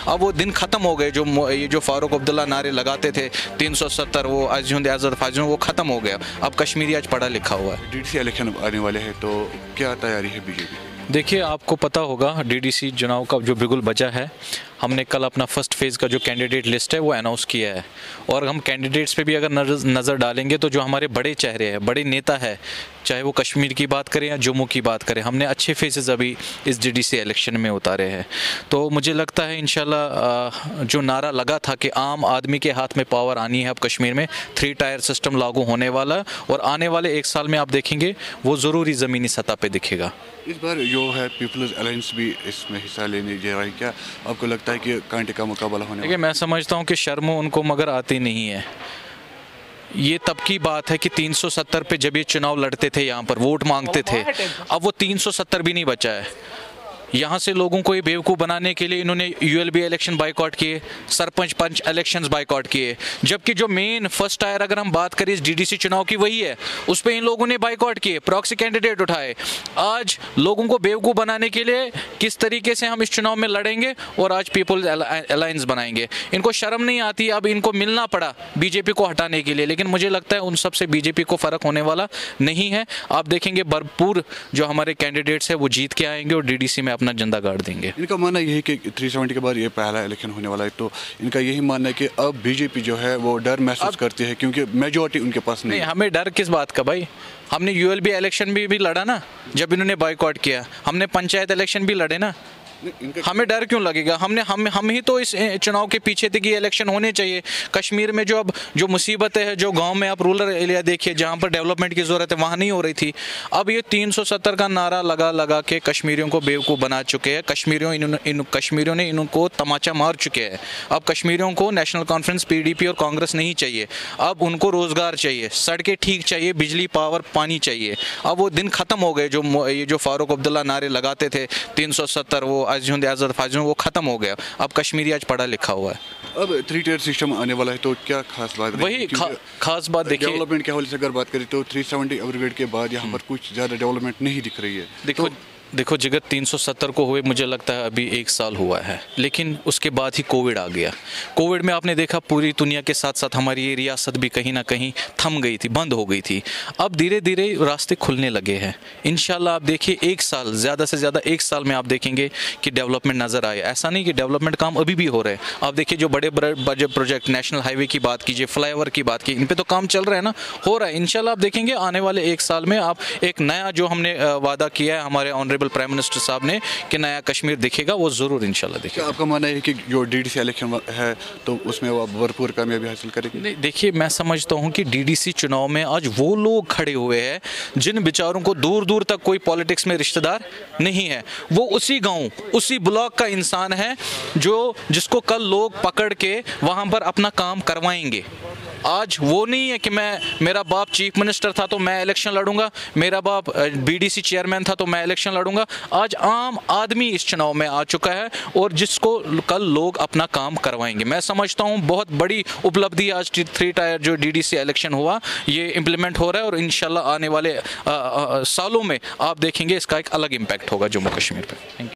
अब वो दिन ख़त्म हो गए, ये जो फारूक अब्दुल्ला नारे लगाते थे 370 वो अजहुंद आज़ाद फाजुन, वो ख़त्म हो गया। अब कश्मीरी आज पढ़ा लिखा हुआ है। डीडीसी इलेक्शन आने वाले हैं तो क्या तैयारी है बीजेपी? देखिए, आपको पता होगा डीडीसी चुनाव का जो बिगुल बचा है, हमने कल अपना फर्स्ट फेज़ का जो कैंडिडेट लिस्ट है वो अनाउंस किया है। और हम कैंडिडेट्स पे भी अगर नज़र डालेंगे तो जो हमारे बड़े चेहरे हैं, बड़े नेता है, चाहे वो कश्मीर की बात करें या जम्मू की बात करें, हमने अच्छे फेसेस अभी इस डीडीसी इलेक्शन में उतारे हैं। तो मुझे लगता है इंशाल्लाह जो नारा लगा था कि आम आदमी के हाथ में पावर आनी है अब कश्मीर में, 3 टायर सिस्टम लागू होने वाला और आने वाले 1 साल में आप देखेंगे वो ज़रूरी ज़मीनी सतह पर दिखेगा। इस बार जो है पीपल्स अलायंस भी इसमें हिस्सा लेने जा रही है, क्या आपको लगता है कि कांटे का मुकाबला होने? देखिए, मैं समझता हूँ कि शर्म उनको मगर आती नहीं है। ये तब की बात है कि 370 पे जब ये चुनाव लड़ते थे, यहाँ पर वोट मांगते थे, अब वो 370 भी नहीं बचा है। यहाँ से लोगों को ये बेवकूफ़ बनाने के लिए इन्होंने यूएलबी इलेक्शन बाइकआउट किए, सरपंच पंच इलेक्शंस बाइकआउट किए, जबकि जो मेन फर्स्ट टायर अगर हम बात करें इस डीडीसी चुनाव की वही है, उस पर इन लोगों ने बाइकआउट किए, प्रॉक्सी कैंडिडेट उठाए। आज लोगों को बेवकूफ़ बनाने के लिए किस तरीके से हम इस चुनाव में लड़ेंगे और आज पीपल्स अलायंस बनाएंगे। इनको शर्म नहीं आती, अब इनको मिलना पड़ा बीजेपी को हटाने के लिए, लेकिन मुझे लगता है उन सबसे बीजेपी को फ़र्क होने वाला नहीं है। आप देखेंगे भरपूर जो हमारे कैंडिडेट्स हैं वो जीत के आएंगे और डीडीसी में अपना झंडा गाड़ देंगे। इनका मानना यही है कि 370 के बाद ये पहला इलेक्शन होने वाला है, तो इनका यही मानना है कि अब बीजेपी जो है वो डर महसूस करती है क्योंकि मेजॉरिटी उनके पास नहीं है। हमें डर किस बात का भाई, हमने यूएलबी इलेक्शन भी लड़ा ना जब इन्होंने बॉयकॉट किया, हमने पंचायत इलेक्शन भी लड़े ना, हमें डर क्यों लगेगा? हम ही तो इस चुनाव के पीछे थे कि इलेक्शन होने चाहिए। कश्मीर में जो अब जो मुसीबतें हैं, जो गांव में आप रूरल एरिया देखिए जहां पर डेवलपमेंट की ज़रूरत है वहां नहीं हो रही थी, अब ये 370 का नारा लगा के कश्मीरियों को बेवकूफ़ बना चुके हैं। कश्मीरियों ने इनको तमाचा मार चुके हैं। अब कश्मीरियों को नेशनल कॉन्फ्रेंस, पीडीपी और कांग्रेस नहीं चाहिए, अब उनको रोज़गार चाहिए, सड़कें ठीक चाहिए, बिजली पावर पानी चाहिए। अब वो दिन ख़त्म हो गए, ये जो फारूक अब्दुल्ला नारे लगाते थे 370 वो अजहुंद आज़ाद फाजुन, वो ख़त्म हो गया। अब कश्मीरी आज पढ़ा लिखा हुआ है। अब 3 टायर सिस्टम आने वाला है तो क्या खास बात? वही खास बात देखिए, डेवलपमेंट के हवाले से अगर बात करें तो 370 अपग्रेड के बाद यहाँ पर कुछ ज़्यादा डेवलपमेंट नहीं दिख रही है। देखो जिगर 370 को हुए मुझे लगता है अभी 1 साल हुआ है, लेकिन उसके बाद ही कोविड आ गया। कोविड में आपने देखा पूरी दुनिया के साथ साथ हमारी ये रियासत भी कहीं ना कहीं थम गई थी, बंद हो गई थी। अब धीरे धीरे रास्ते खुलने लगे हैं। इंशाल्लाह आप देखिए 1 साल, ज़्यादा से ज़्यादा 1 साल में आप देखेंगे कि डेवलपमेंट नज़र आए। ऐसा नहीं कि डेवलपमेंट काम अभी भी हो रहे हैं। आप देखिए जो बड़े बड़े प्रोजेक्ट, नेशनल हाईवे की बात कीजिए, फ्लाईओवर की बात कीजिए, इन पर तो काम चल रहा है ना, हो रहा है। इंशाल्लाह आप देखेंगे आने वाले 1 साल में आप एक नया जो हमने वादा किया है हमारे ऑनरेबल प्राइम मिनिस्टर साहब ने कि नया कश्मीर दिखेगा, वो ज़रूर इंशाल्लाह दिखेगा। आपका मानना है कि जो डीडीसी इलेक्शन है तो उसमें वो भरपूर कामयाबी हासिल करेगी? नहीं, देखिए मैं समझता हूँ कि डीडीसी चुनाव में आज वो लोग खड़े हुए हैं जिन बेचारों को दूर दूर तक कोई पॉलिटिक्स में रिश्तेदार नहीं है। वो उसी गाँव, उसी ब्लॉक का इंसान है जिसको कल लोग पकड़ के वहाँ पर अपना काम करवाएंगे। आज वो नहीं है कि मेरा बाप चीफ मिनिस्टर था तो मैं इलेक्शन लड़ूंगा, मेरा बाप बीडीसी चेयरमैन था तो मैं इलेक्शन लड़ूंगा। आज आम आदमी इस चुनाव में आ चुका है और जिसको कल लोग अपना काम करवाएंगे। मैं समझता हूँ बहुत बड़ी उपलब्धि आज 3 टायर जो डीडीसी इलेक्शन हुआ ये इम्प्लीमेंट हो रहा है और इंशाल्लाह आने वाले सालों में आप देखेंगे इसका एक अलग इम्पैक्ट होगा जम्मू कश्मीर पर। Thank you.